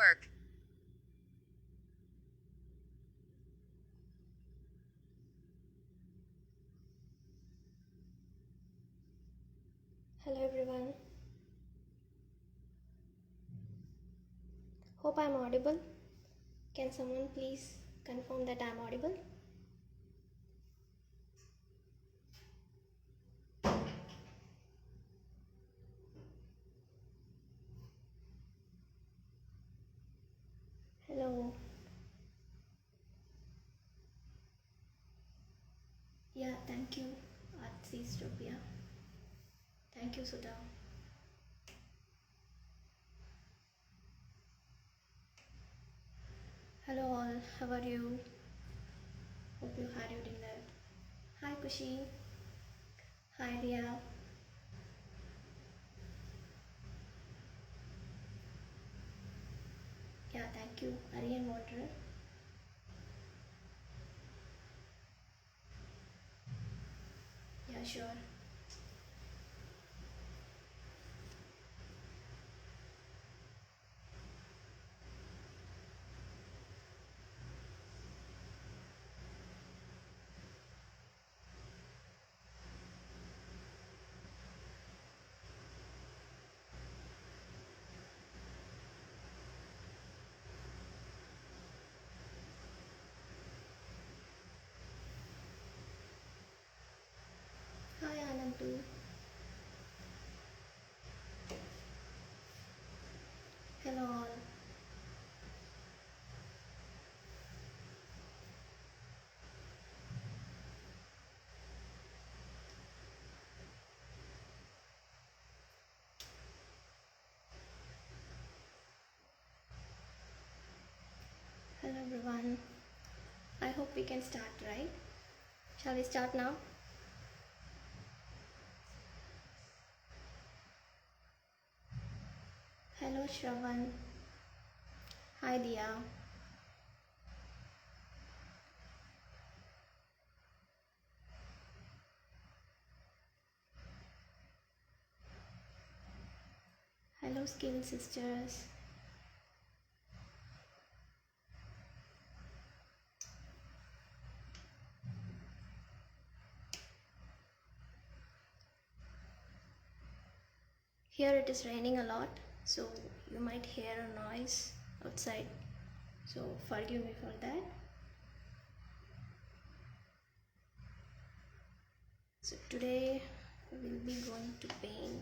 Work. Hello everyone. Hope I'm audible. Can someone please confirm that I'm audible? Hello. Yeah, thank you, Artsystopia. Thank you, Sudha. Hello all, how are you? Hope you had your dinner. Hi Kushi. Hi Ria. Yeah, thank you. Aryan Water. Yeah, sure. Hi Anantu. Hello all. Hello everyone. I hope we can start, right? Shall we start now? Hello Shravan. Hi Dia. Hello Skill Sisters. Here it is raining a lot, so you might hear a noise outside. So forgive me for that. So today we will be going to paint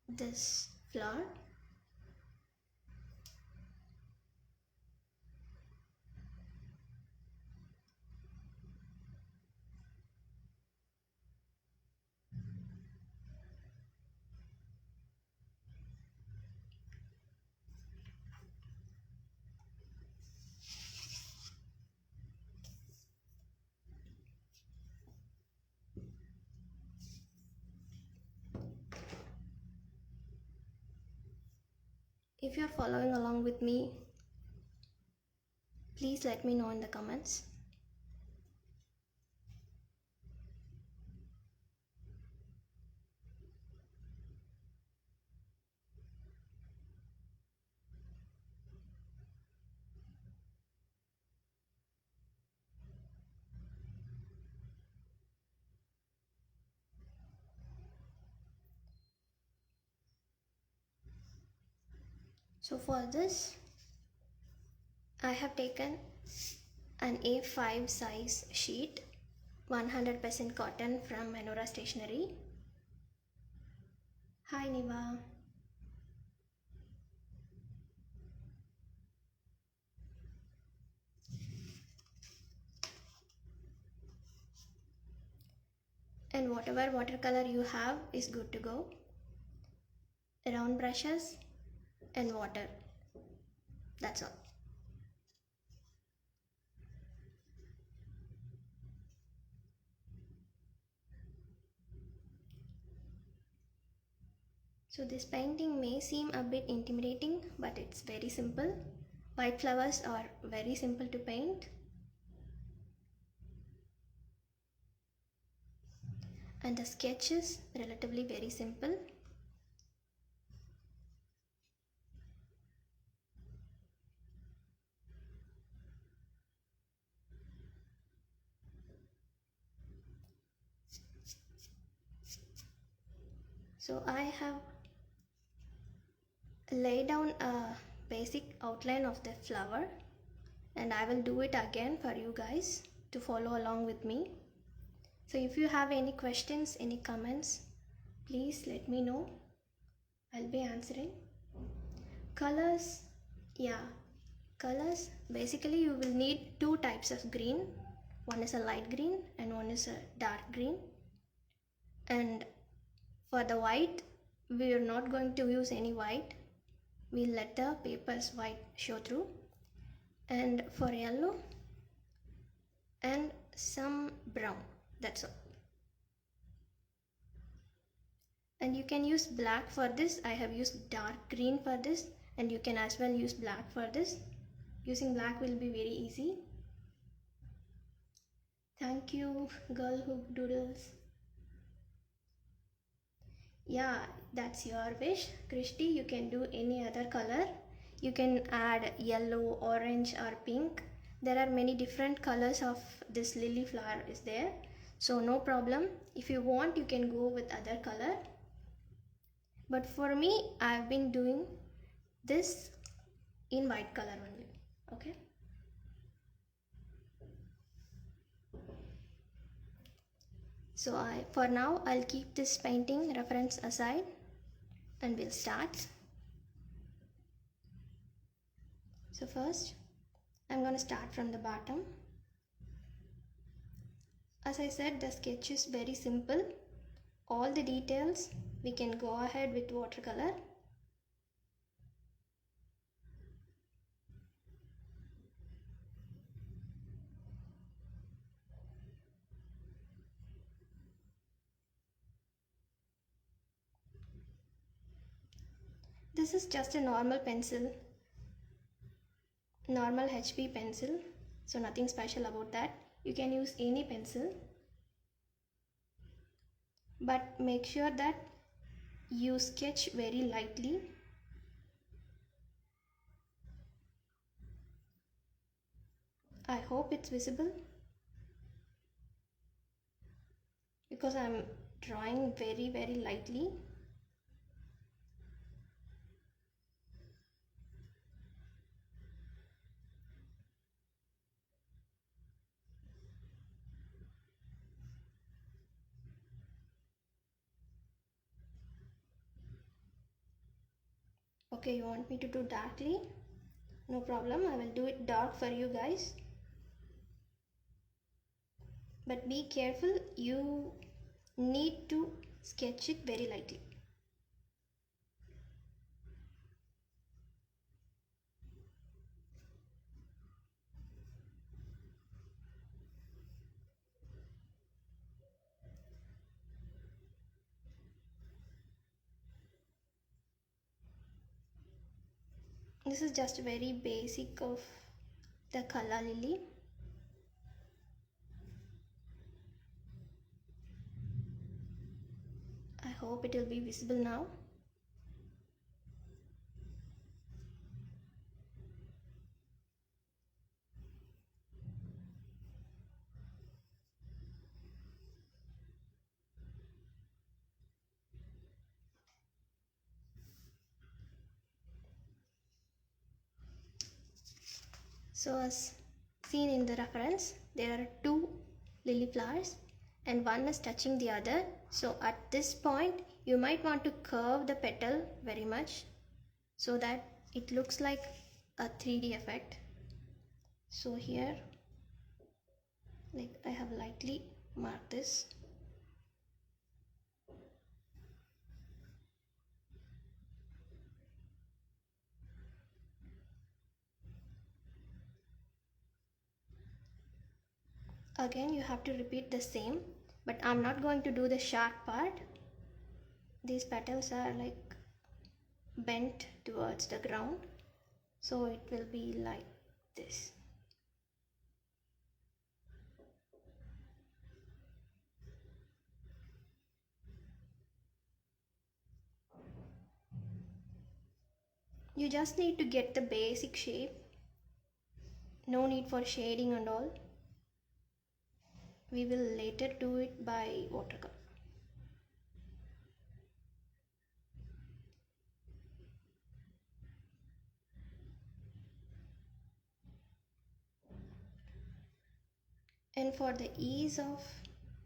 this flower. If you are following along with me, please let me know in the comments. So for this, I have taken an A5 size sheet, 100% cotton from MENORAH Stationery. Hi Niva. And whatever watercolor you have is good to go. Round brushes and water. That's all. So this painting may seem a bit intimidating, but it's very simple. White flowers are very simple to paint. And the sketch is relatively very simple. So I have laid down a basic outline of the flower, and I will do it again for you guys to follow along with me. So if you have any questions, any comments, please let me know. I'll be answering. Colors, yeah, colors, basically you will need two types of green. One is a light green and one is a dark green. And for the white, we are not going to use any white. We'll let the paper's white show through. And for yellow and some brown, that's all. And you can use black for this. I have used dark green for this, and you can as well use black for this. Using black will be very easy. Thank you, girl who doodles. Yeah, that's your wish. Christy, you can do any other color. You can add yellow, orange or pink. There are many different colors of this lily flower is there. So no problem. If you want, you can go with other color. But for me, I've been doing this in white color only. Okay. So for now, I'll keep this painting reference aside and we'll start. So first, I'm going to start from the bottom. As I said, the sketch is very simple. All the details, we can go ahead with watercolor. This is just a normal pencil, normal HB pencil, so nothing special about that. You can use any pencil, but make sure that you sketch very lightly. I hope it's visible because I'm drawing very lightly. Okay, you want me to do darkly? No problem, I will do it dark for you guys. But be careful, you need to sketch it very lightly. This is just very basic of the color lily. I hope it will be visible now. So as seen in the reference, there are two lily flowers and one is touching the other. So at this point, you might want to curve the petal very much so that it looks like a 3D effect. So here, like I have lightly marked this. Again, you have to repeat the same, but I'm not going to do the sharp part. These petals are like bent towards the ground, so it will be like this. You just need to get the basic shape. No need for shading and all. We will later do it by watercolor. And for the ease of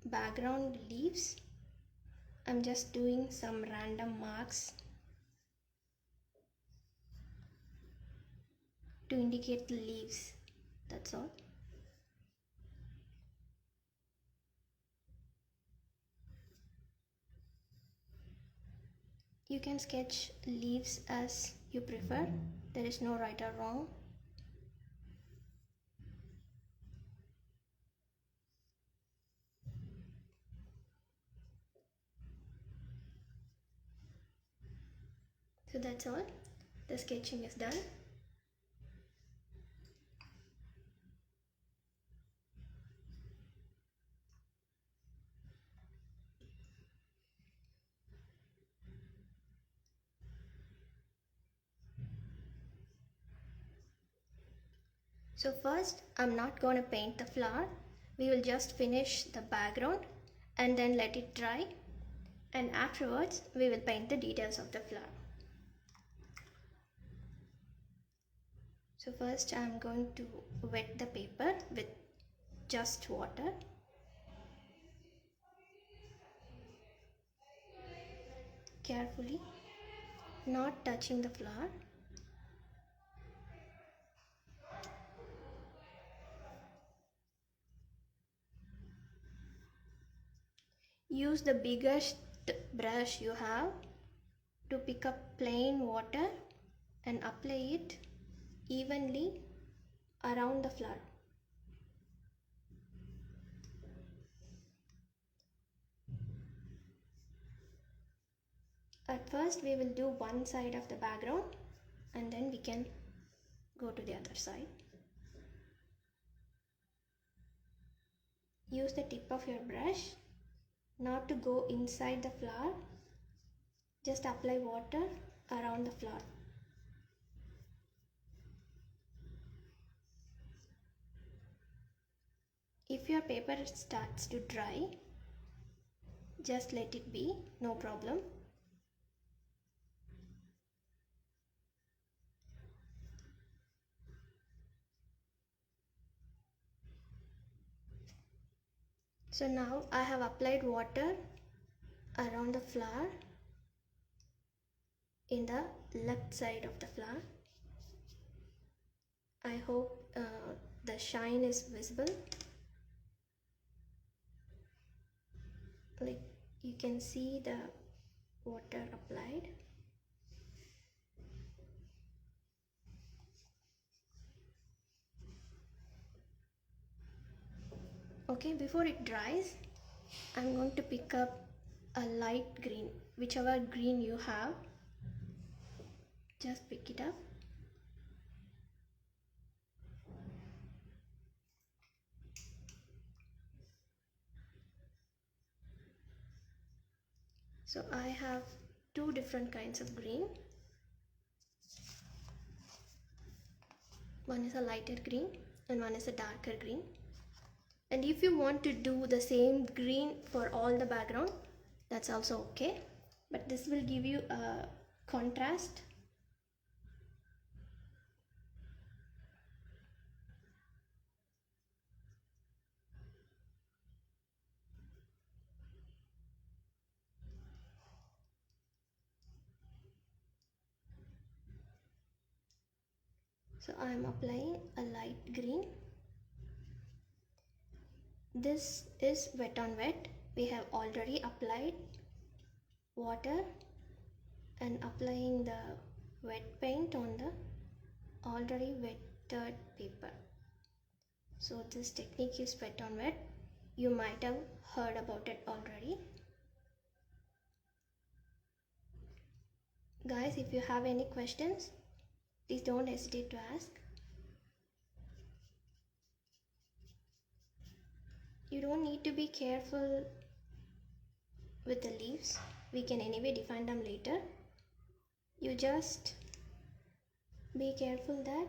background leaves, I'm just doing some random marks to indicate the leaves, that's all. You can sketch leaves as you prefer, there is no right or wrong. So that's all, the sketching is done. So first, I'm not going to paint the flower. We will just finish the background and then let it dry. And afterwards, we will paint the details of the flower. So first, I'm going to wet the paper with just water. Carefully, not touching the flower. Use the biggest brush you have to pick up plain water and apply it evenly around the flower. At first we will do one side of the background and then we can go to the other side. Use the tip of your brush not to go inside the flower, just apply water around the flower. If your paper starts to dry, just let it be, no problem. So now I have applied water around the flower in the left side of the flower. I hope the shine is visible. Like you can see the water applied. Okay, before it dries, I'm going to pick up a light green, whichever green you have, just pick it up. So I have two different kinds of green. One is a lighter green and one is a darker green. And if you want to do the same green for all the background, that's also okay. But this will give you a contrast. So I am applying a light green. This is wet on wet. We have already applied water and applying the wet paint on the already wetted paper. So this technique is wet on wet. You might have heard about it already. Guys, if you have any questions, please don't hesitate to ask. You don't need to be careful with the leaves. We can anyway define them later. You just be careful that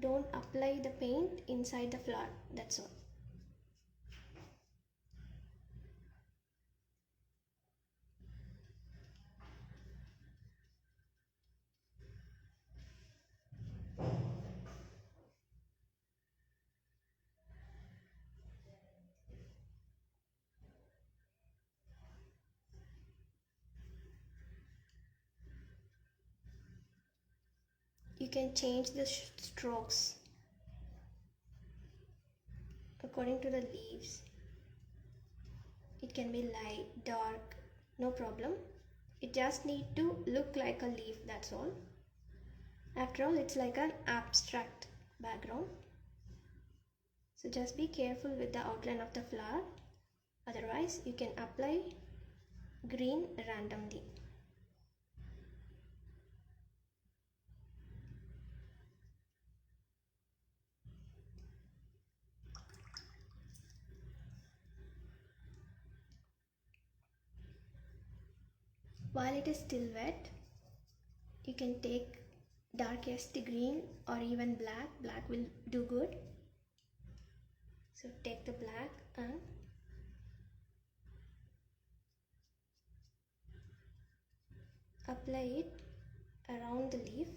don't apply the paint inside the flower, that's all. can change the strokes according to the leaves. It can be light, dark, no problem. It just need to look like a leaf, that's all. After all, it's like an abstract background. So just be careful with the outline of the flower. Otherwise, you can apply green randomly. While it is still wet, you can take darkest green or even black. Black will do good. So take the black and apply it around the leaf.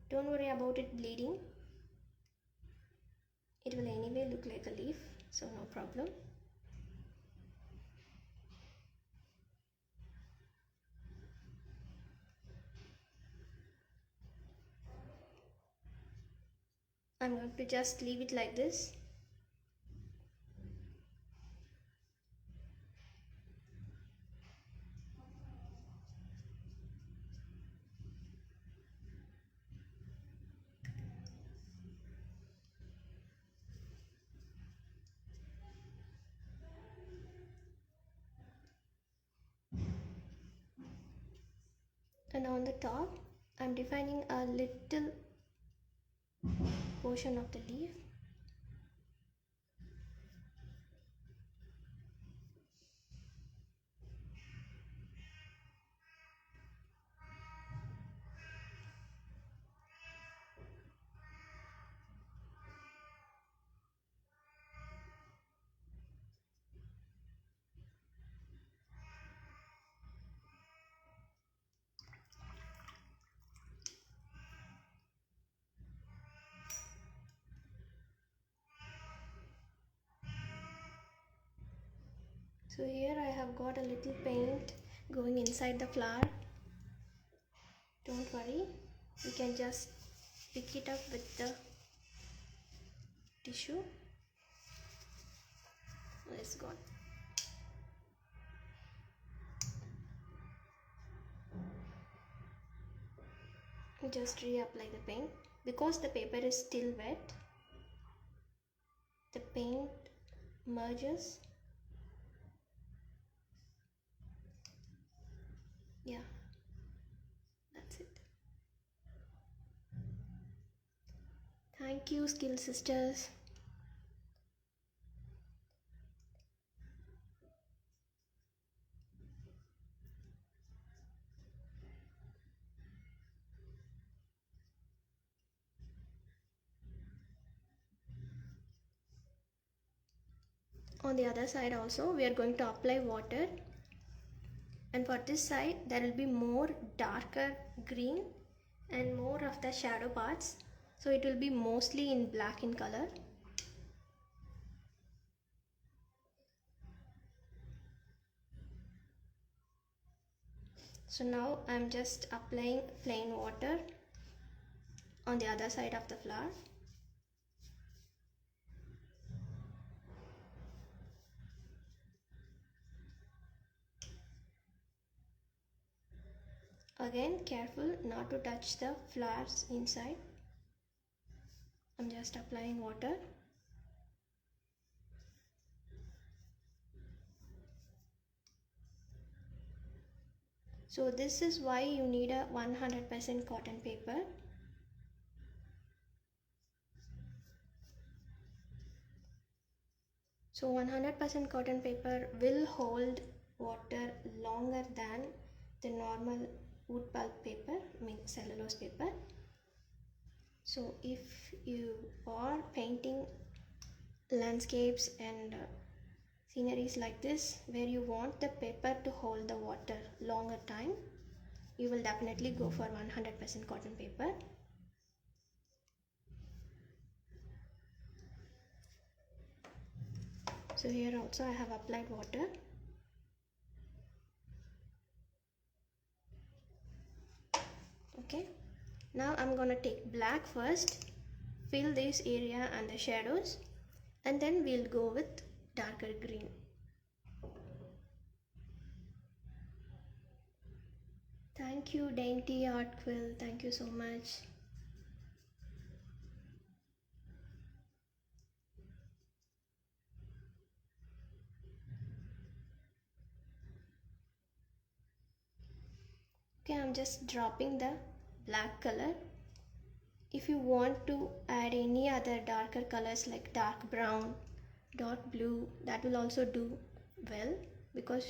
Don't worry about it bleeding. It will anyway look like a leaf, so no problem. I'm going to just leave it like this. And on the top, I'm defining a little portion of the leaf. So here I have got a little paint going inside the flower. Don't worry, you can just pick it up with the tissue. Oh, it's gone. Just reapply the paint. Because the paper is still wet, the paint merges. Yeah, that's it. Thank you, Skill Sisters. On the other side also, we are going to apply water. And for this side, there will be more darker green and more of the shadow parts. So it will be mostly in black in color. So now I'm just applying plain water on the other side of the flower. Again, careful not to touch the flowers inside. I'm just applying water. So this is why you need a 100% cotton paper. So 100% cotton paper will hold water longer than the normal wood pulp paper, I mean cellulose paper. So if you are painting landscapes and sceneries like this, where you want the paper to hold the water longer time, you will definitely go for 100% cotton paper. So here also I have applied water. Okay, now I'm gonna take black first, fill this area and the shadows, and then we'll go with darker green. Thank you, Dainty Art Quill, thank you so much. Okay, I'm just dropping the black color. If you want to add any other darker colors like dark brown, dark blue, that will also do well, because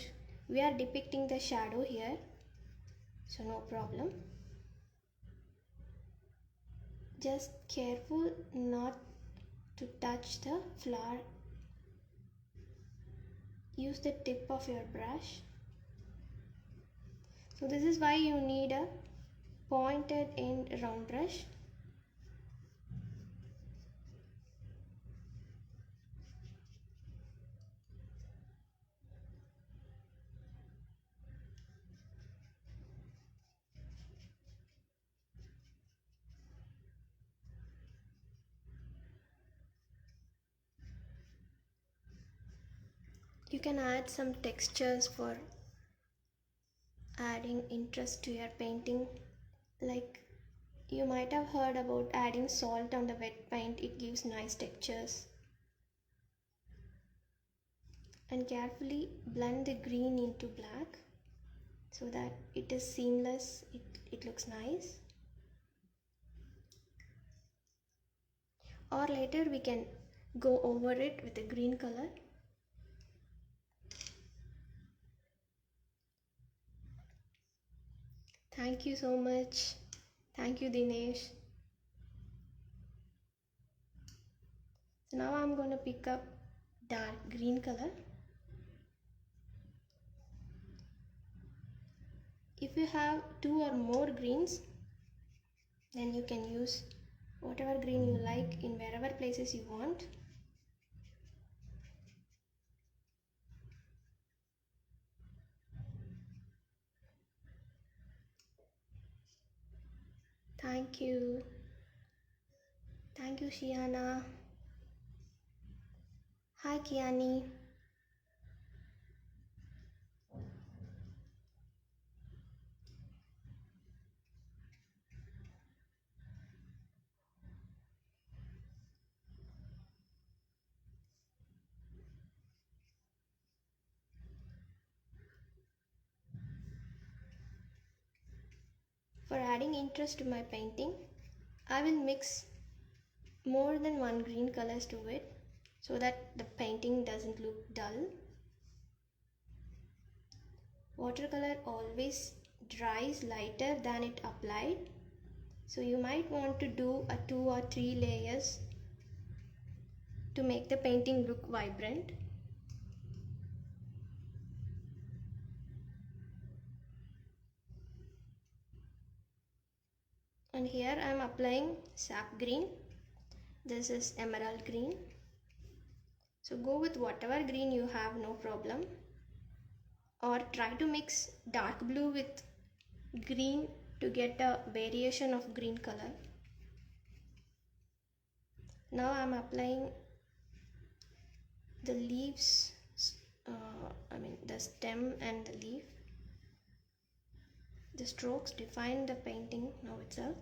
we are depicting the shadow here, so no problem. Just careful not to touch the flower. Use the tip of your brush. So this is why you need a pointed end round brush. You can add some textures for adding interest to your painting. Like, you might have heard about adding salt on the wet paint, it gives nice textures. And carefully blend the green into black so that it is seamless, it looks nice. Or later we can go over it with a green color. Thank you so much. Thank you, Dinesh. So now I'm going to pick up dark green color. If you have 2 or more greens, then you can use whatever green you like in wherever places you want. Thank you. Thank you, Shiana. Hi, Kiani. For adding interest to my painting, I will mix more than one green colors to it so that the painting doesn't look dull. Watercolor always dries lighter than it applied, so you might want to do a 2 or 3 layers to make the painting look vibrant. And here I am applying sap green. This is emerald green. So go with whatever green you have, no problem. Or try to mix dark blue with green to get a variation of green color. Now I am applying the leaves, the stem and the leaf. The strokes define the painting now itself,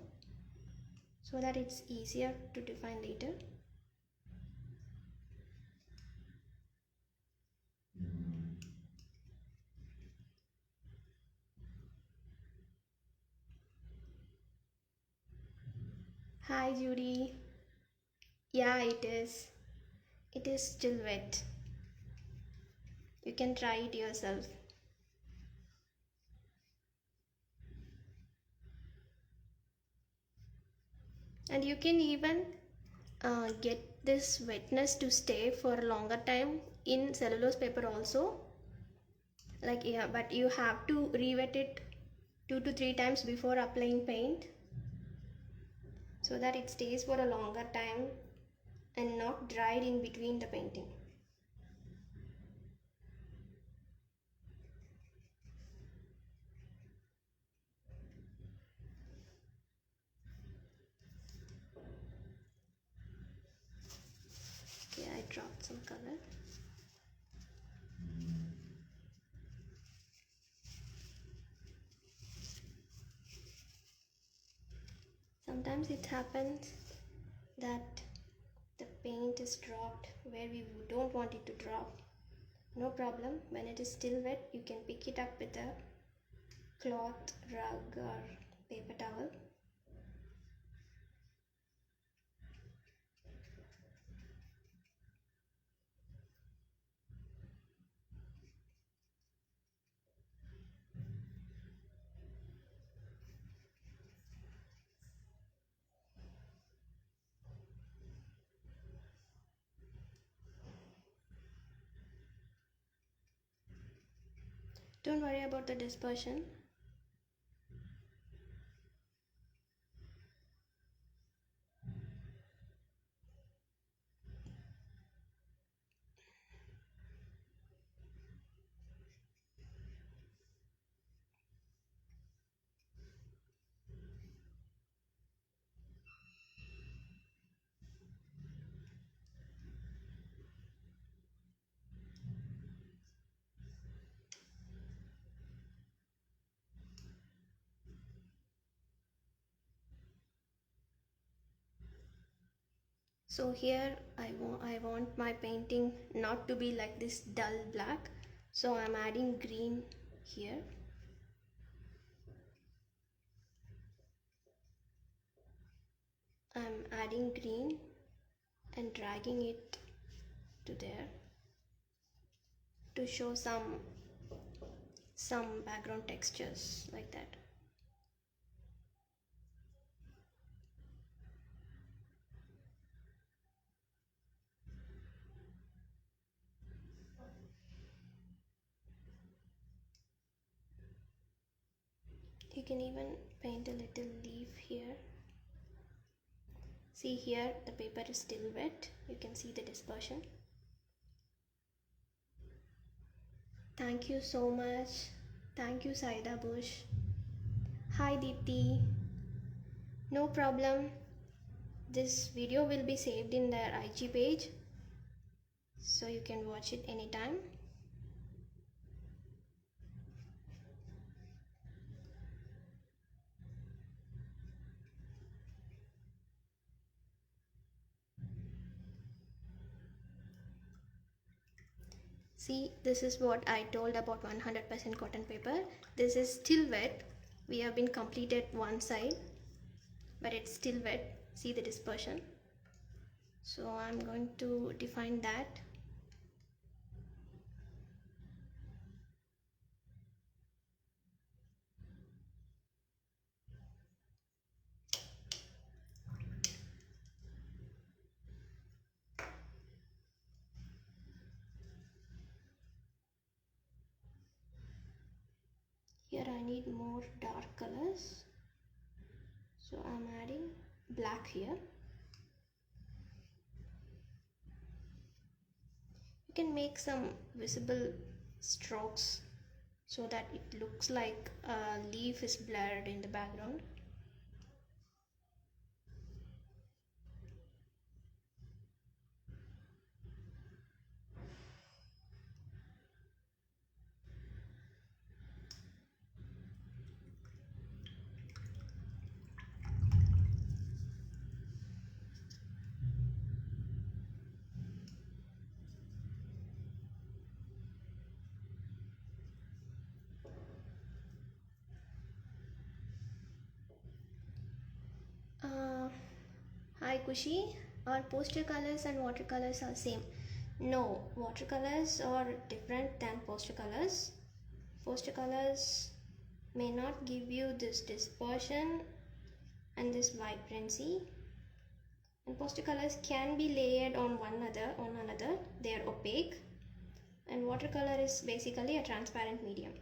so that it's easier to define later. Hi Judy. Yeah, it is. It is still wet. You can try it yourself. And you can even get this wetness to stay for a longer time in cellulose paper also. Like, yeah, but you have to re-wet it 2 to 3 times before applying paint so that it stays for a longer time and not dried in between the painting. sometimes it happens that the paint is dropped where we don't want it to drop. No problem, when it is still wet you can pick it up with a cloth, rug or paper towel. Don't worry about the dispersion. So here I want my painting not to be like this dull black, so I'm adding green here. I'm adding green and dragging it to there to show some background textures like that. You can even paint a little leaf here. See here, the paper is still wet. You can see the dispersion. Thank you so much. Thank you, Saida Bush. Hi, Deepthi. No problem. This video will be saved in their IG page, so you can watch it anytime. See, this is what I told about 100% cotton paper. This is still wet. We have been completed one side, but it's still wet. See the dispersion. So I'm going to define that. Here I need more dark colors, so I'm adding black here. You can make some visible strokes so that it looks like a leaf is blurred in the background. Hi Kushi, are poster colors and watercolors are same? No, watercolors are different than poster colors. Poster colors may not give you this dispersion and this vibrancy, and poster colors can be layered on another. They are opaque, and watercolor is basically a transparent medium.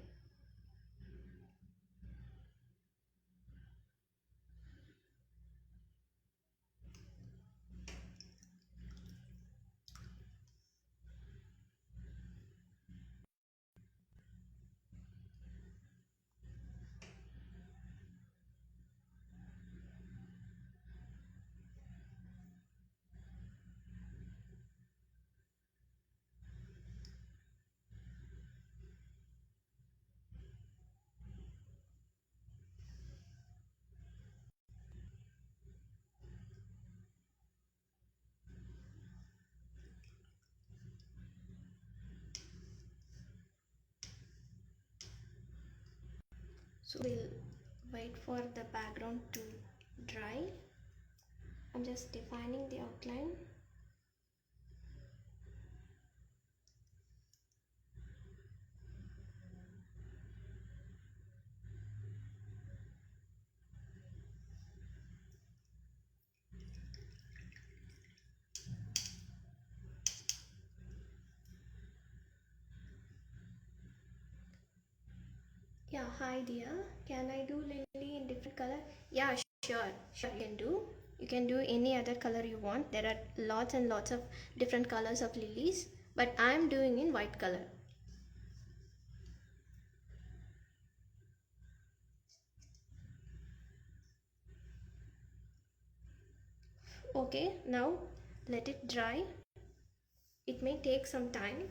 So we'll wait for the background to dry. I'm just defining the outline. Yeah, hi dear. Can I do lily in different color? Yeah, sure you can do. You can do any other color you want. There are lots and lots of different colors of lilies, but I'm doing in white color. Okay, now let it dry. It may take some time.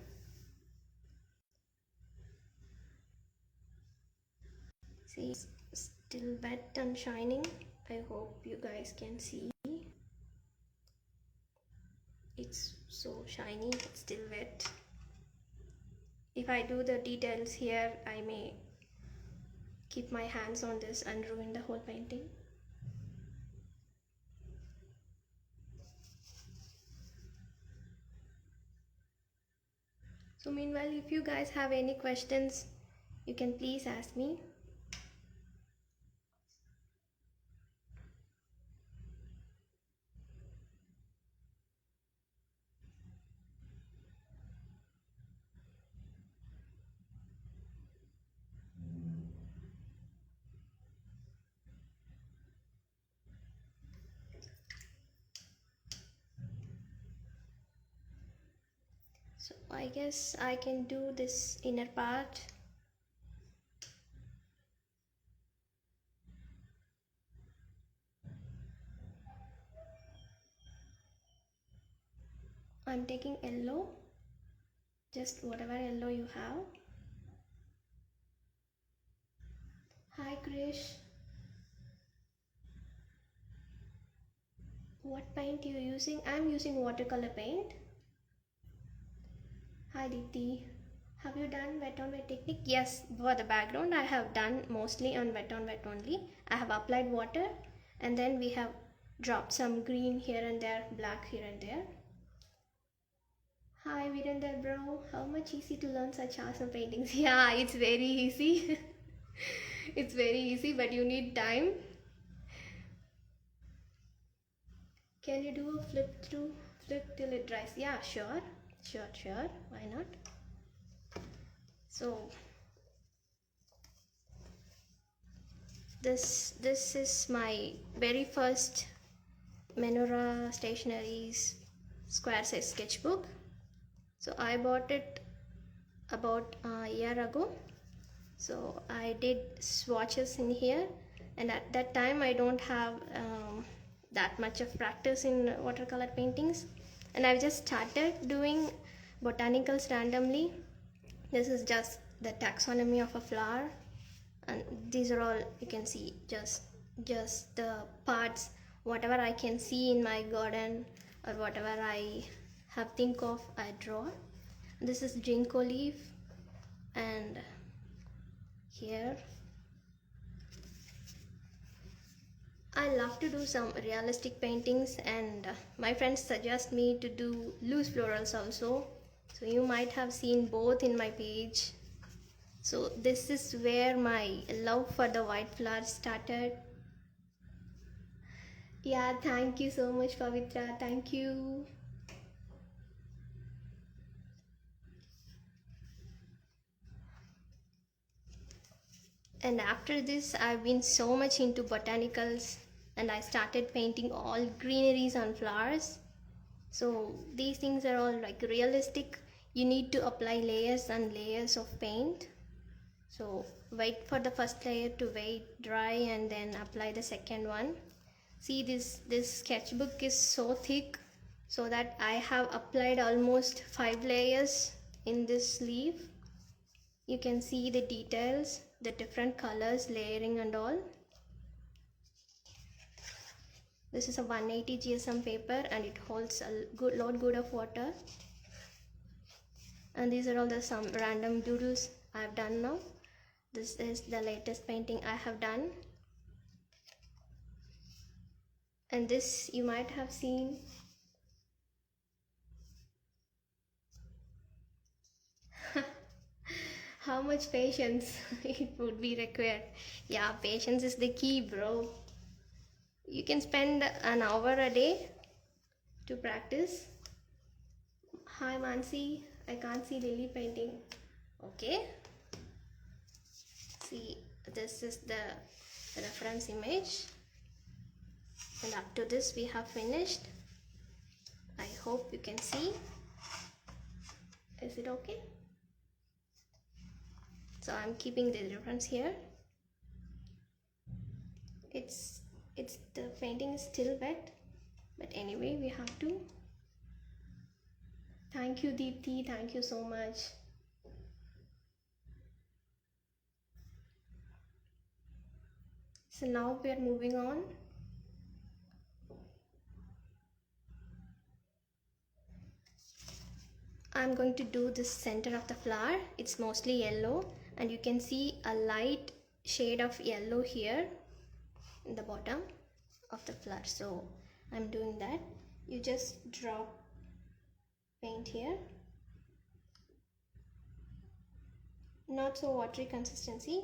See, it's still wet and shining. I hope you guys can see. It's so shiny, it's still wet. If I do the details here, I may keep my hands on this and ruin the whole painting. So meanwhile, if you guys have any questions, you can please ask me. So I guess I can do this inner part. I'm taking yellow, just whatever yellow you have. Hi Krish. What paint you using? I'm using watercolor paint. Hi Diti. Have you done wet on wet technique? Yes, for the background I have done mostly on wet only. I have applied water and then we have dropped some green here and there, black here and there. Hi Virender bro, how much easy to learn such awesome paintings? Yeah, it's very easy. It's very easy, but you need time. Can you do a flip till it dries? Yeah, sure. Why not? So this is my very first MENORAH Stationery's square size sketchbook. So I bought it about a year ago. So I did swatches in here, and at that time I don't have that much of practice in watercolor paintings, and I've just started doing botanicals randomly. This is just the taxonomy of a flower, and these are all you can see, just the parts whatever I can see in my garden or whatever I have think of, I draw. This is ginkgo leaf, and here I love to do some realistic paintings, and my friends suggest me to do loose florals also, so you might have seen both in my page. So this is where my love for the white flowers started. Yeah, thank you so much Pavitra, thank you. And after this I've been so much into botanicals, and I started painting all greeneries and flowers. So these things are all like realistic. You need to apply layers and layers of paint. So wait for the first layer to dry and then apply the second one. See, this sketchbook is so thick, so that I have applied almost 5 layers in this leaf. You can see the details, the different colors, layering and all. This is a 180 GSM paper, and it holds a lot of water. And these are all the some random doodles I've done now. This is the latest painting I have done, and this you might have seen. How much patience it would be required. Yeah, patience is the key, bro. You can spend an hour a day to practice. Hi Mansi, I can't see Lily painting. Okay, see, this is the reference image, and up to this we have finished. I hope you can see. Is it okay? So I'm keeping the reference here. It's the painting is still wet, but anyway we have to. Thank you Deepthi, thank you so much. So now we are moving on. I'm going to do the center of the flower. It's mostly yellow, and you can see a light shade of yellow here in the bottom of the flower. So I'm doing that. You just drop paint here. Not so watery consistency.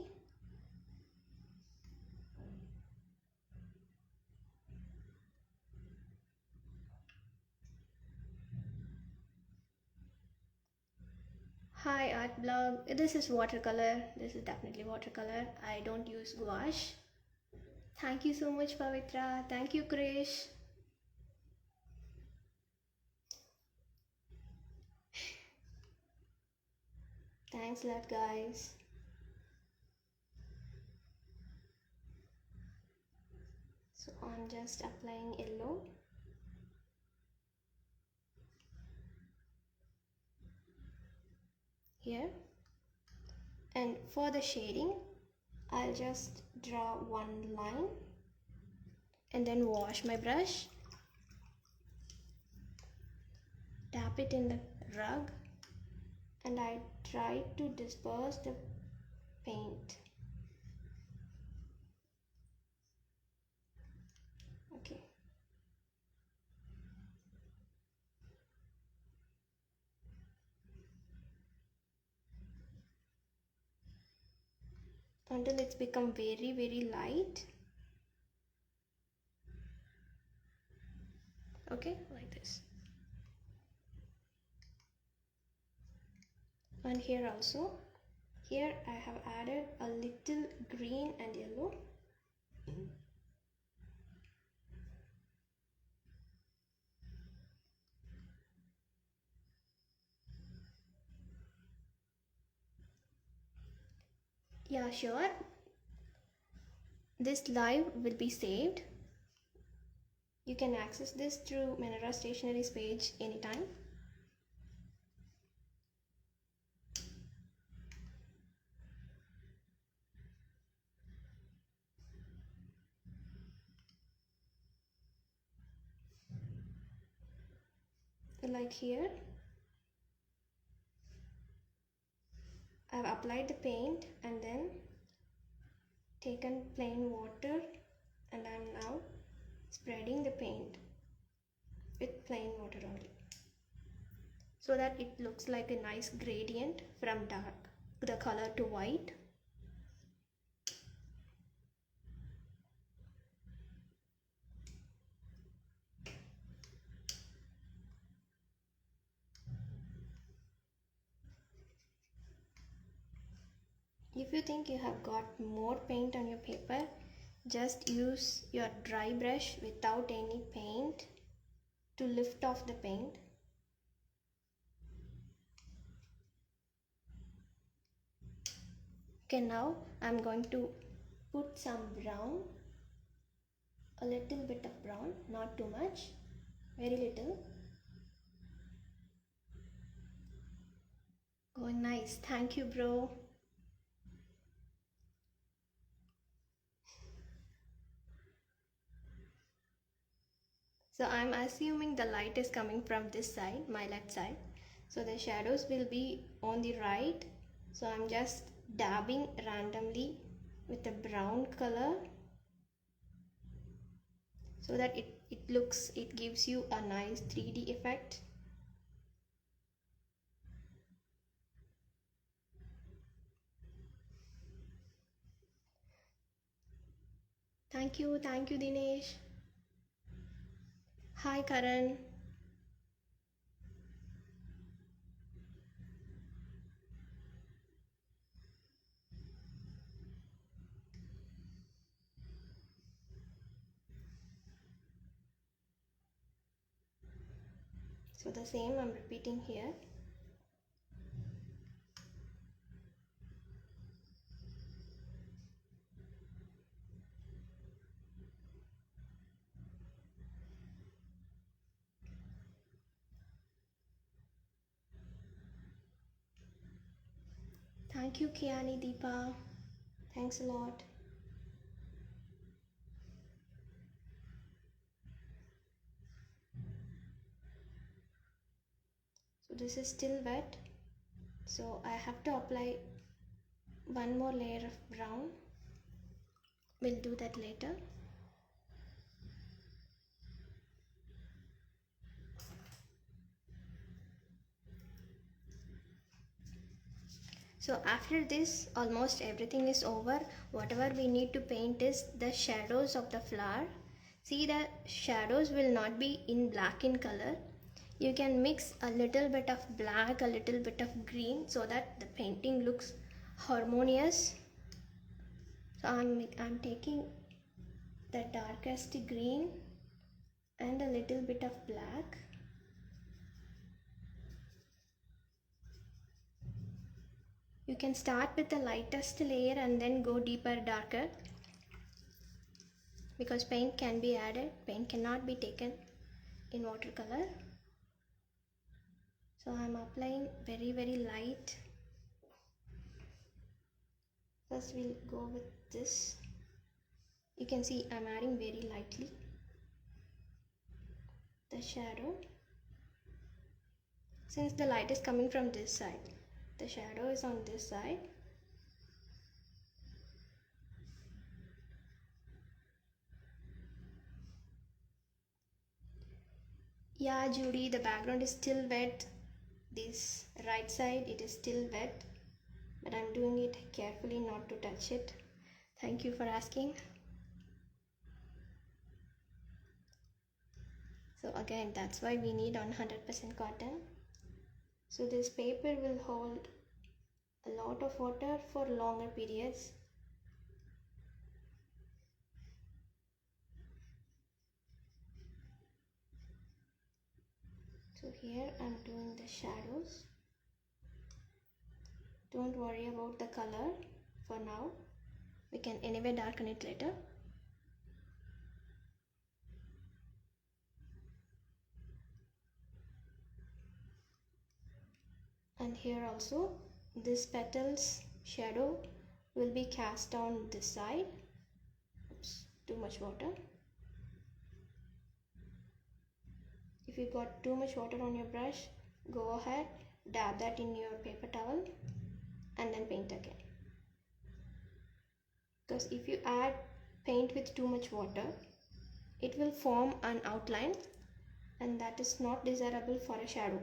Hi art blog, this is watercolor. This is definitely watercolor. I don't use gouache. Thank you so much Pavitra. Thank you Krish. Thanks a lot guys. So I'm just applying yellow. Here, and for the shading I'll just draw one line and then wash my brush, tap it in the rug, and I try to disperse the paint. Okay, until it's become very light. Okay, like this. And here also, here I have added a little green and yellow. Yeah, sure. This live will be saved. You can access this through MENORAH Stationery's page anytime. Like here, I've applied the paint and then taken plain water, and I'm now spreading the paint with plain water only, so that it looks like a nice gradient from dark the color to white. If you think you have got more paint on your paper, just use your dry brush without any paint to lift off the paint. Okay, now I'm going to put some brown, a little bit of brown, not too much, very little. Oh nice, thank you bro. So I'm assuming the light is coming from this side, my left side. So the shadows will be on the right. So I'm just dabbing randomly with a brown color so that it gives you a nice 3D effect. Thank you Dinesh. Hi Karan. So the same I'm repeating here. Thank you Kiani Deepa. Thanks a lot. So this is still wet. So I have to apply one more layer of brown. We'll do that later. So after this, almost everything is over. Whatever we need to paint is the shadows of the flower. See, the shadows will not be in black in color. You can mix a little bit of black, a little bit of green so that the painting looks harmonious. So I'm taking the darkest green and a little bit of black. You can start with the lightest layer and then go deeper, darker, because paint can be added, paint cannot be taken in watercolor. So I'm applying very light. First we'll go with this. You can see I'm adding very lightly the shadow. Since the light is coming from this side, the shadow is on this side. Yeah, Judy, the background is still wet. This right side, it is still wet, but I'm doing it carefully not to touch it. Thank you for asking. So again, that's why we need 100% cotton. So this paper will hold a lot of water for longer periods. So here I'm doing the shadows. Don't worry about the color for now. We can anyway darken it later. And here also, this petal's shadow will be cast down this side. Oops, too much water. If you got too much water on your brush, go ahead, dab that in your paper towel and then paint again. Because if you add paint with too much water, it will form an outline and that is not desirable for a shadow.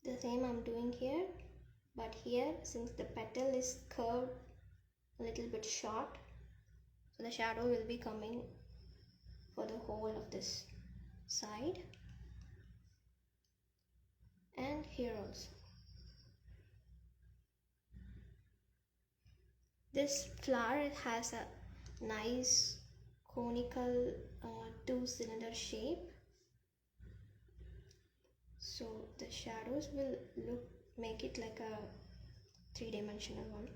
The same I'm doing here, but here since the petal is curved a little bit short, so the shadow will be coming for the whole of this side and here also. This flower has a nice conical two-cylinder shape, so the shadows will make it like a three-dimensional one.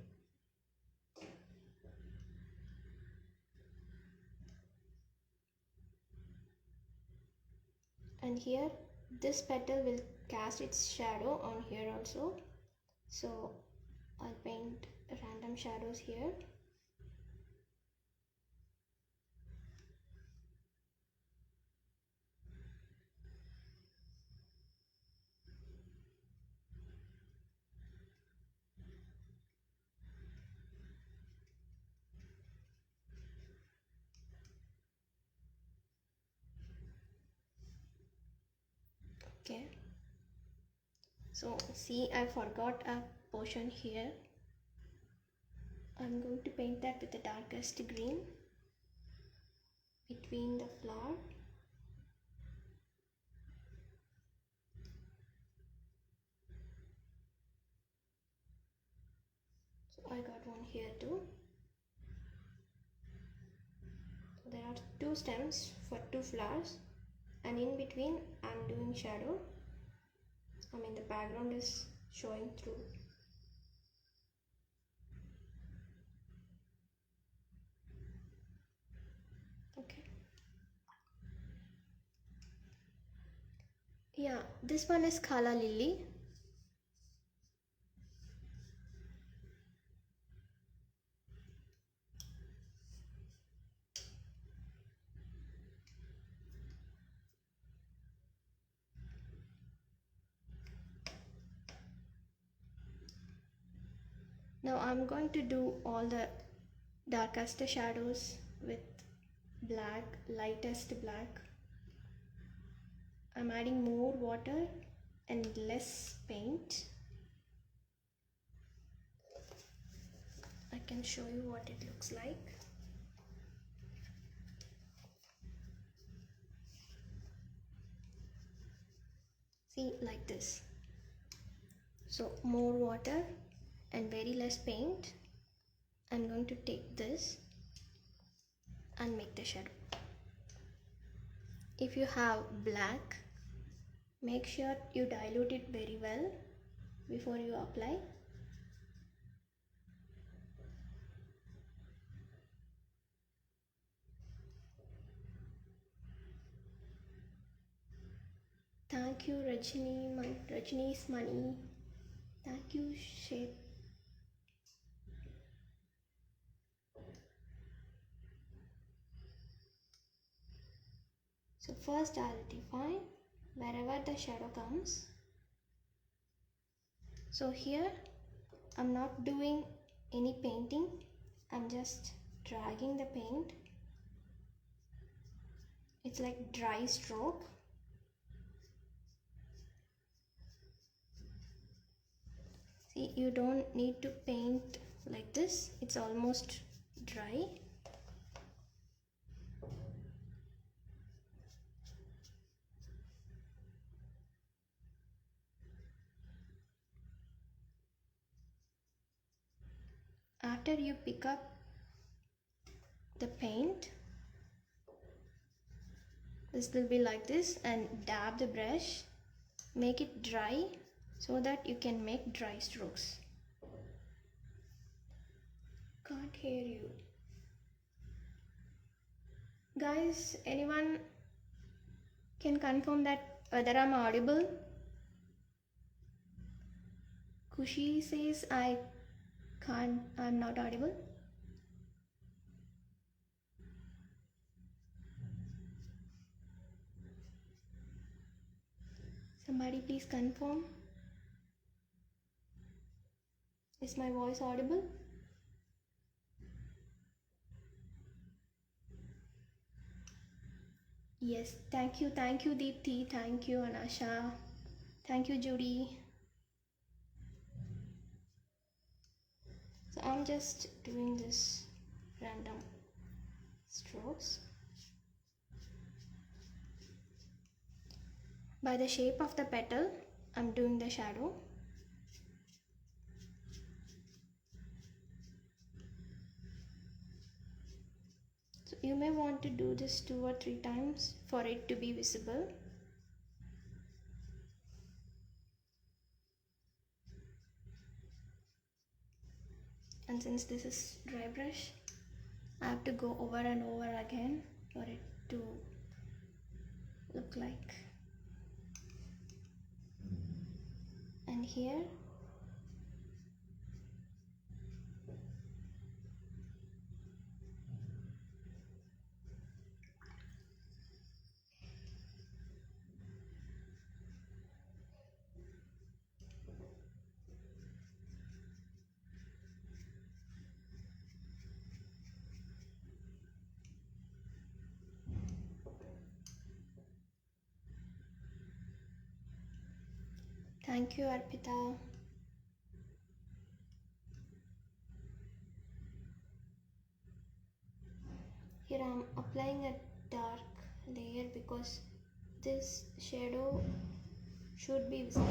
And here this petal will cast its shadow on here also, so I'll paint random shadows here. Okay, so see, I forgot a portion here. I'm going to paint that with the darkest green between the flower. So I got one here too. So there are two stems for two flowers, and in between I'm doing shadow. I mean, the background is showing through. Okay. Yeah, this one is Kala Lily. Now I'm going to do all the darkest shadows with black, lightest black. I'm adding more water and less paint. I can show you what it looks like. See, like this. So more water and very less paint. I'm going to take this and make the shadow. If you have black, make sure you dilute it very well before you apply. Thank you, Rajni's money. Thank you, Shape. So first I'll define wherever the shadow comes. So here I'm not doing any painting, I'm just dragging the paint. It's like dry stroke. See, you don't need to paint like this, it's almost dry. After you pick up the paint, this will be like this, and dab the brush, make it dry so that you can make dry strokes. Can't hear you. Guys, anyone can confirm that whether I'm audible? Kushi says I'm not audible. Somebody please confirm. Is my voice audible? Yes, thank you Deepthi, thank you Anasha, thank you Judy. So I'm just doing this random strokes. By the shape of the petal, I'm doing the shadow. So you may want to do this 2 or 3 times for it to be visible. And since this is dry brush, I have to go over and over again for it to look like. and here. Thank you, Arpita. Here I am applying a dark layer because this shadow should be visible.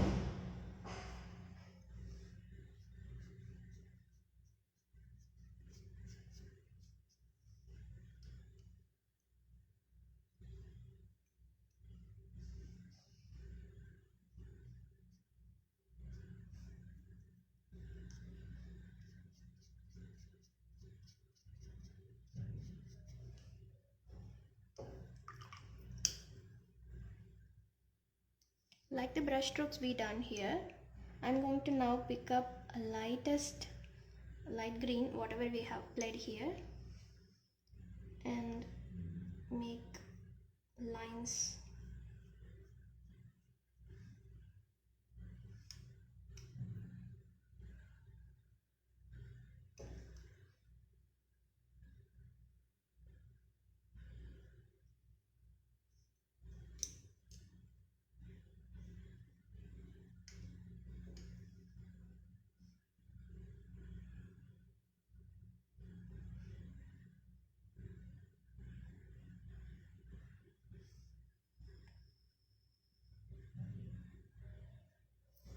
Like the brush strokes we done here, I'm going to now pick up a light green, whatever we have applied here, and make lines.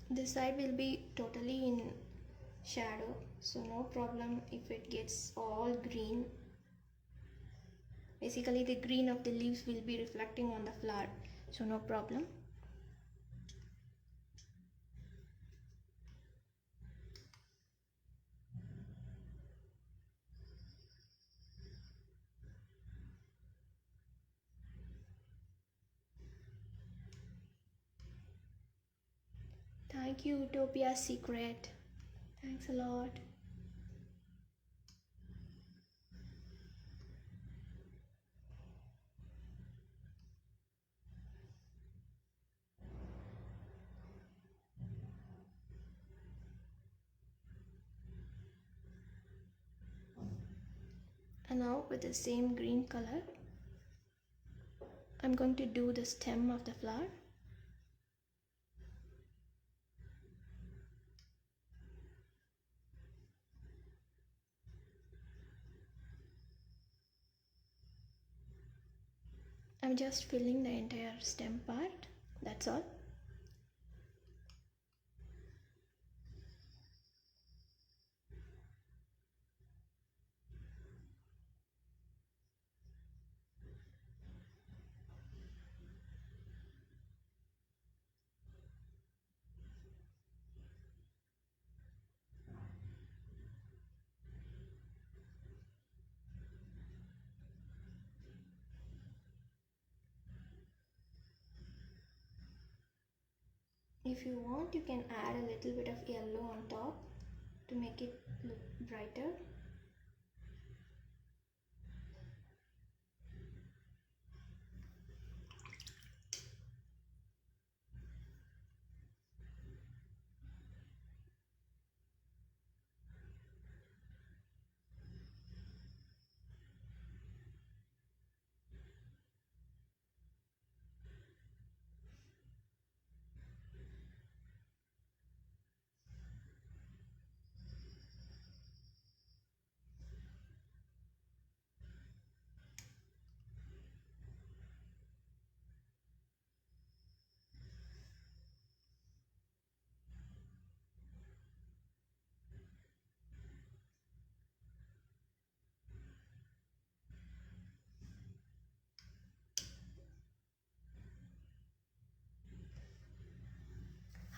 This side will be totally in shadow, so no problem if it gets all green. Basically the green of the leaves will be reflecting on the flower, so no problem. Thank you, Utopia Secret. Thanks a lot. And now with the same green color, I'm going to do the stem of the flower. I'm just filling the entire stem part, that's all. If you want, you can add a little bit of yellow on top to make it look brighter.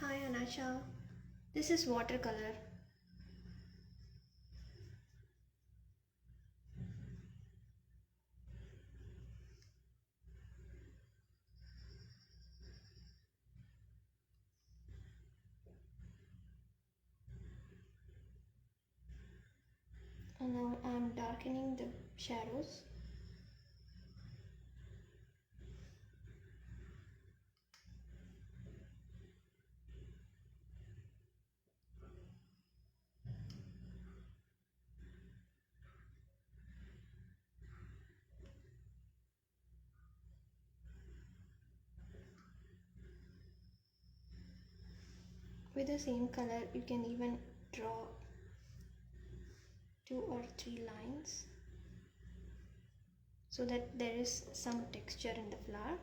Hi Anasha, this is watercolor. And now I'm darkening the shadows. With the same color, you can even draw 2 or 3 lines so that there is some texture in the flower.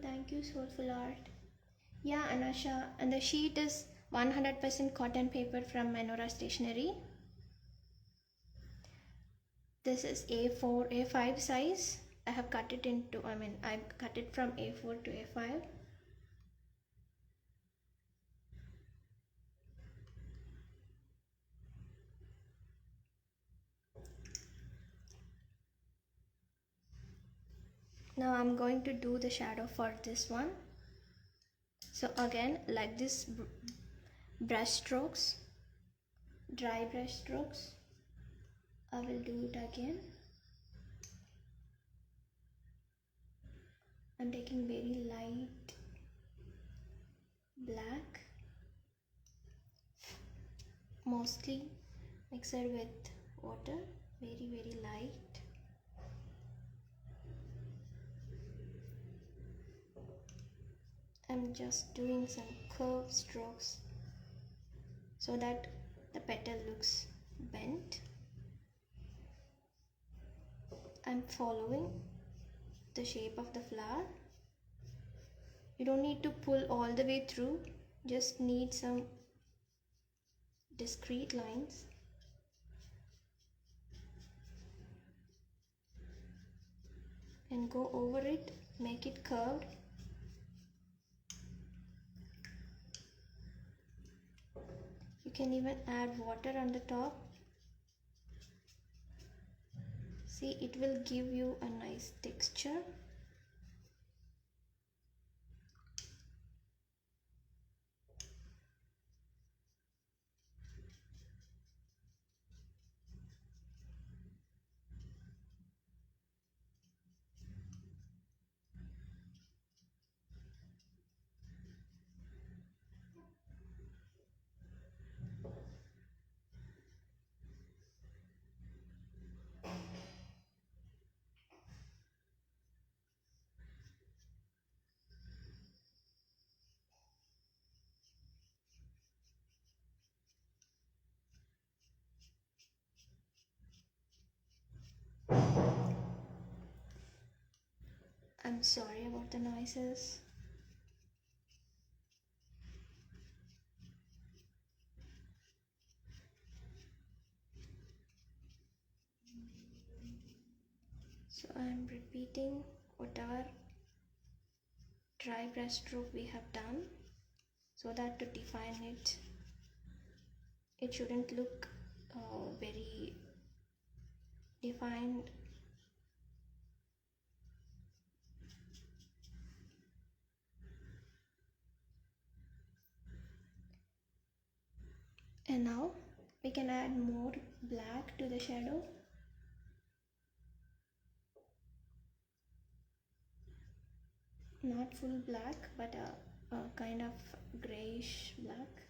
Thank you, Soulful Art. Yeah, Anasha, and the sheet is 100% cotton paper from MENORAH Stationery. This is A4, A5 size. I have cut it into, I cut it from A4 to A5. Now I'm going to do the shadow for this one. So again, like this brush strokes, dry brush strokes, I will do it again. I'm taking very light black, mostly mixed with water, very light. I'm just doing some curved strokes so that the petal looks bent. I'm following the shape of the flower. You don't need to pull all the way through, just need some discrete lines. And go over it, make it curved. You can even add water on the top. See, it will give you a nice texture. I'm sorry about the noises. So I'm repeating whatever dry brush stroke we have done so that to define it, it shouldn't look very defined. And now we can add more black to the shadow. Not full black, but a kind of grayish black.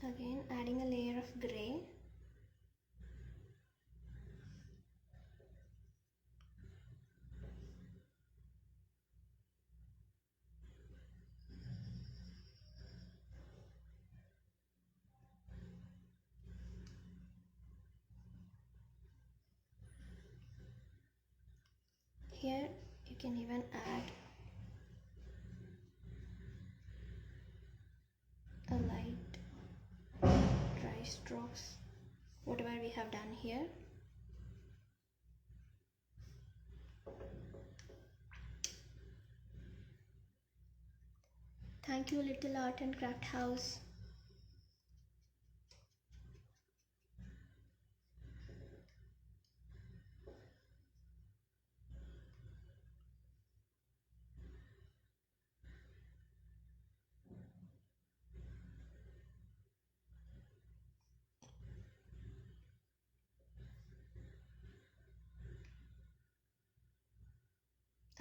Again adding a layer of grey. Here you can even add a light dry strokes, whatever we have done here. Thank you, Little Art and Craft House.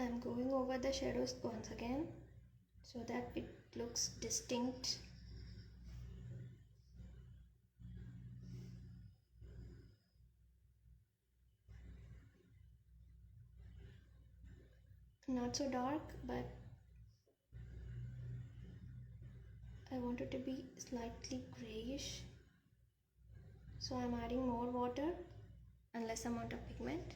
I'm going over the shadows once again so that it looks distinct. Not so dark, but I want it to be slightly grayish. So I'm adding more water and less amount of pigment.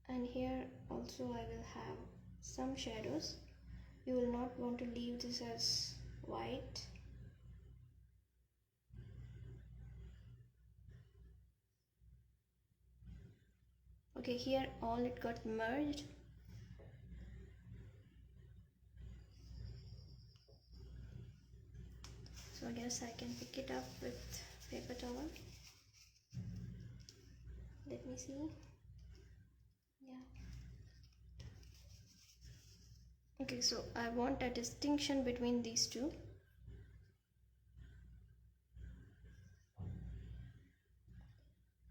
And here also I will have some shadows. You will not want to leave this as white. Okay, here all it got merged. So I guess I can pick it up with paper towel. Let me see. Yeah. Okay, so I want a distinction between these two.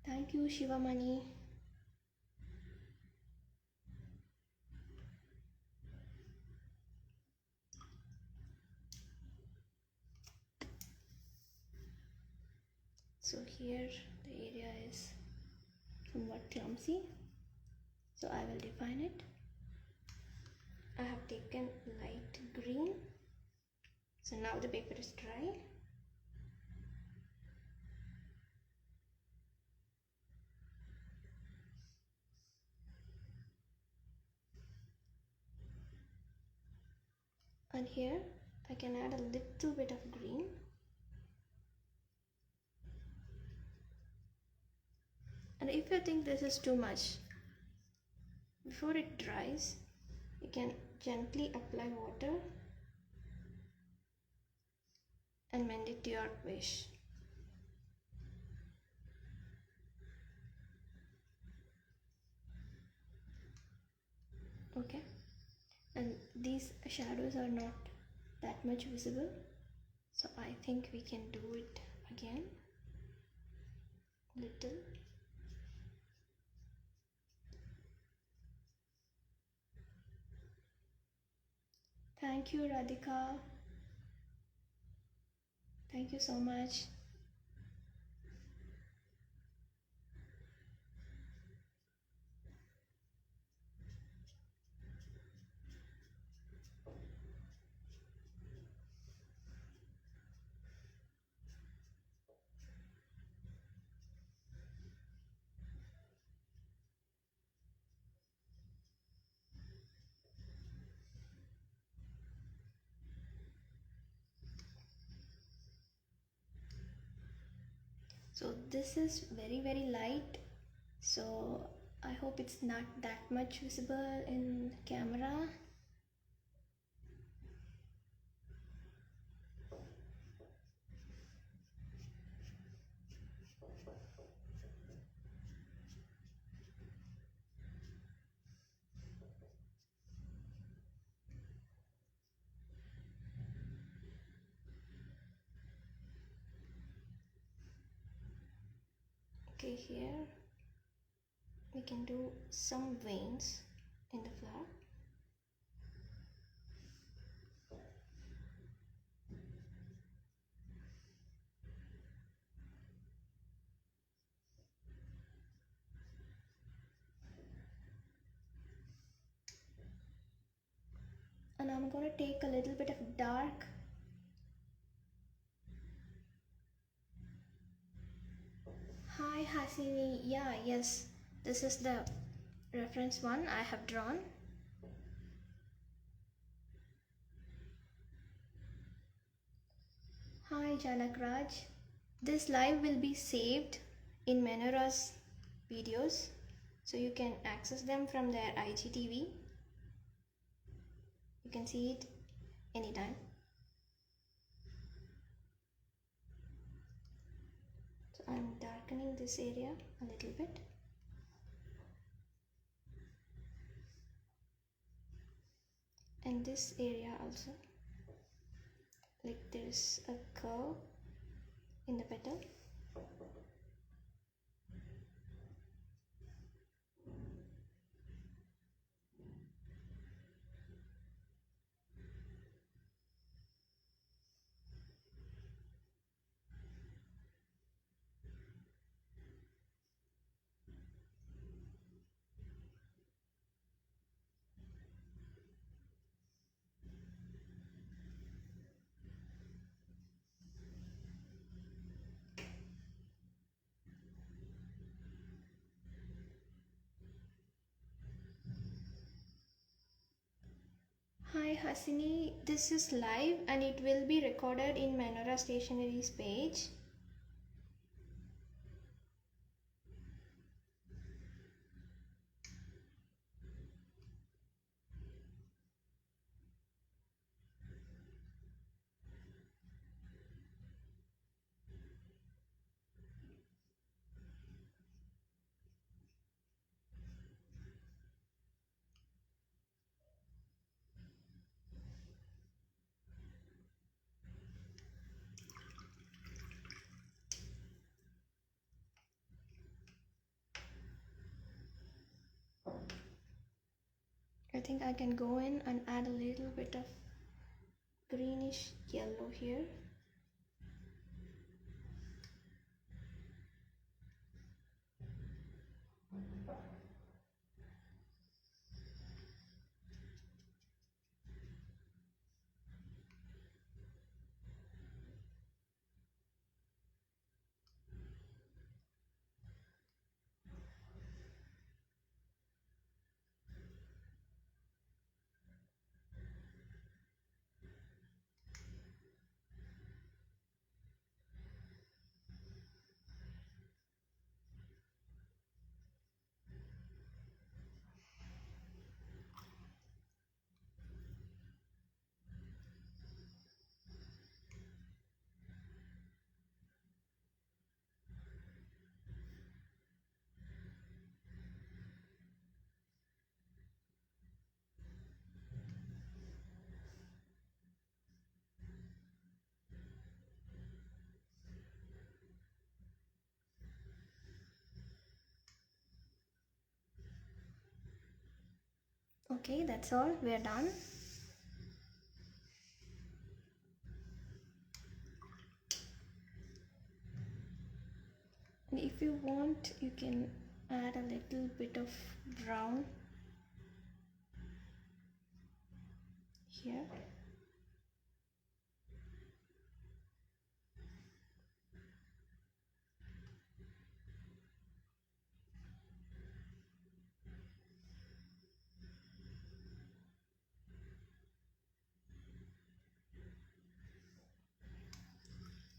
Thank you, Shivamani. So here the area is somewhat clumsy, so I will define it. I have taken light green, so now the paper is dry. And here I can add a little bit of green. And if you think this is too much, before it dries, you can gently apply water and mend it to your wish. Okay, and these shadows are not that much visible, so I think we can do it again little. Thank you, Radhika. Thank you so much. So this is very light, so I hope it's not that much visible in camera. Okay, here we can do some veins in the flower. I'm going to take a little bit of dark. Hi Hasini, yeah, yes, this is the reference one I have drawn. Hi Janak Raj. This live will be saved in MENORAH's videos, so you can access them from their IGTV. You can see it anytime. So I'm darkening this area a little bit. And this area also. Like there's a curve in the petal. Hi Hasini, this is live and it will be recorded in MENORAH Stationery's page. I think I can go in and add a little bit of greenish yellow here. Okay, that's all, we're done. And if you want, you can add a little bit of brown here.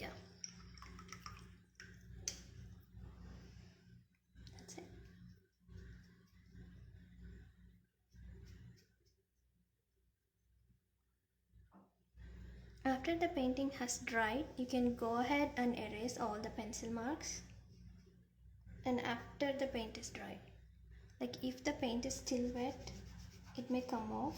Yeah, that's it. After the painting has dried, you can go ahead and erase all the pencil marks. And after the paint is dry, like if the paint is still wet, it may come off.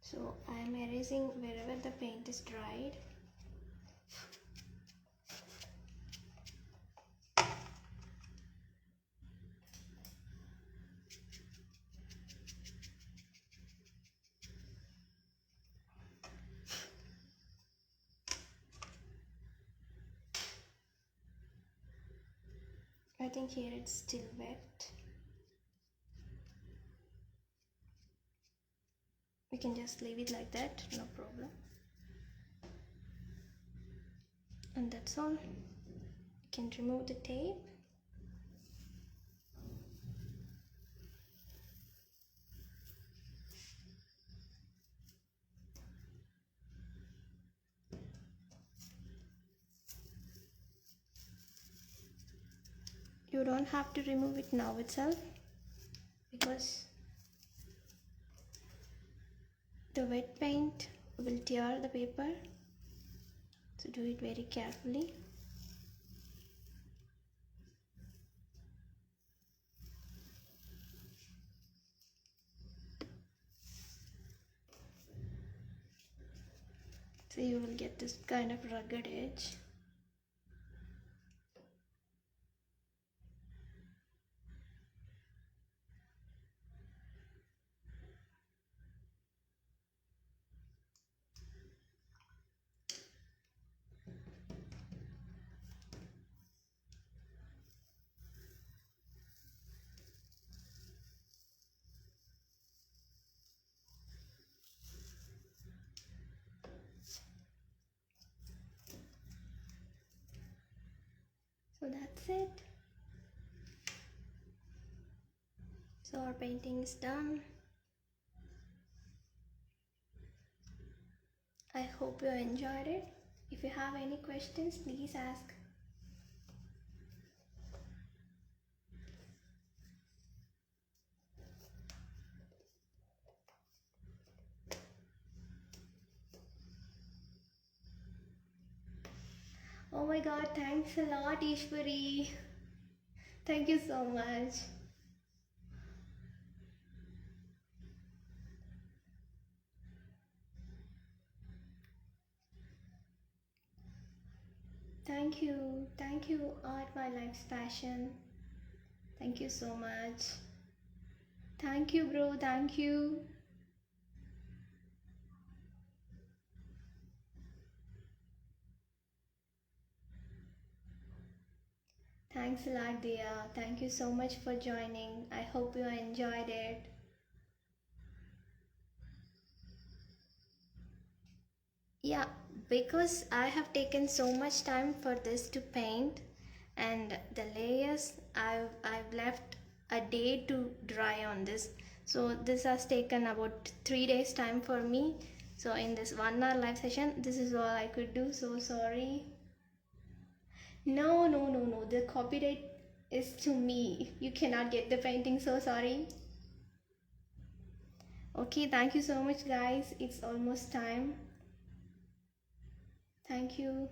So I am erasing wherever the paint is dried. think here it's still wet. We can just leave it like that, no problem. And that's all. You can remove the tape. You don't have to remove it now itself, because the wet paint will tear the paper, so do it very carefully. So you will get this kind of rugged edge. So that's it. So our painting is done. I hope you enjoyed it. If you have any questions, please ask. Oh my god, thanks a lot, Ishwari. Thank you so much. Thank you, Art My Life's Passion. Thank you so much. Thank you, bro, thank you. Thanks a lot, Dia. Thank you so much for joining. I hope you enjoyed it. Yeah, because I have taken so much time for this to paint, and the layers I've left a day to dry on this. So this has taken about 3 days time for me. So in this 1 hour live session, this is all I could do. So sorry. No. The copyright is to me. You cannot get the painting. So sorry. Okay, thank you so much, guys. It's almost time. Thank you.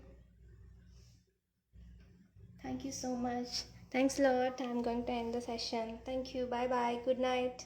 Thank you so much. Thanks a lot. I'm going to end the session. Thank you. Bye bye. Good night.